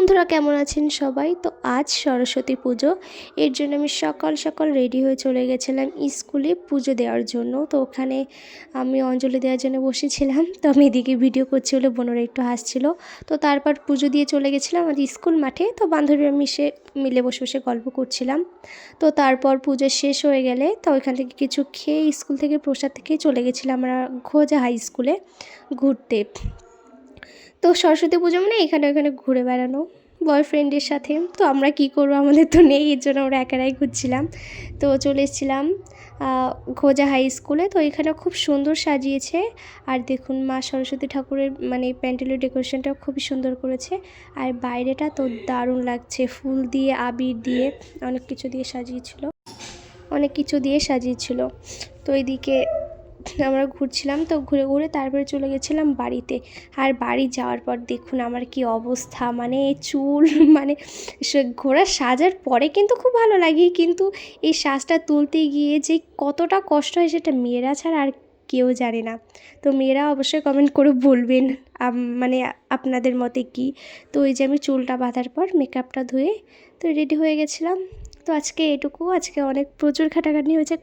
বন্ধুরা কেমন আছেন সবাই? তো আজ সরস্বতী পুজো, এর জন্য আমি সকাল সকাল রেডি হয়ে চলে গেছিলাম স্কুলে পুজো দেওয়ার জন্য। তো ওখানে আমি অঞ্জলি দেওয়ার জন্য বসেছিলাম। তো আমি এদিকে ভিডিও করছি বলে বোনেরা একটু হাসছিল। তো তারপর পুজো দিয়ে চলে গেছিলাম আমাদের স্কুল মাঠে। তো বান্ধবীরা মিলে বসে বসে গল্প করছিলাম। তো তারপর পুজো শেষ হয়ে গেলে তো ওইখান থেকে কিছু খেয়ে স্কুল থেকে প্রসাদ থেকেই চলে গেছিলাম আমরা খোঁজা হাই স্কুলে ঘুরতে। তো সরস্বতী পুজো মানে এখানে ওখানে ঘুরে বেড়ানো বয়ফ্রেন্ডের সাথে। তো আমরা কি করবো, আমাদের তো নেই, এর জন্য আমরা একারাই ঘুরছিলাম। তো চলে এসেছিলাম খোঁজা হাই স্কুলে। তো এখানে খুব সুন্দর সাজিয়েছে। আর দেখুন মা সরস্বতী ঠাকুরের মানে প্যান্ডেলের ডেকোরেশনটা খুবই সুন্দর করেছে। আর বাইরেটা তো দারুণ লাগছে, ফুল দিয়ে আবির দিয়ে অনেক কিছু দিয়ে সাজিয়েছিল। তো এইদিকে আমরা ঘুরছিলাম। তো ঘুরে ঘুরে তারপরে চলে গেছিলাম বাড়িতে। আর বাড়ি যাওয়ার পর দেখুন আমার কি অবস্থা, মানে চুল মানে ঘোড়া সাজার পরে কিন্তু খুব ভালো লাগে, কিন্তু এই সাজটা তুলতে গিয়ে যে কতটা কষ্ট হয় সেটা মেয়েরা ছাড়া আর কেউ জানে না। তো মেয়েরা অবশ্যই কমেন্ট করে বলবেন মানে আপনাদের মতে কি। তো ওই যে আমি চুলটা বাঁধার পর মেকআপটা ধুয়ে তো রেডি হয়ে গেছিলাম। তো আজকে এটুকু, আজকে অনেক প্রচুর খাটাখাটনি হয়েছে।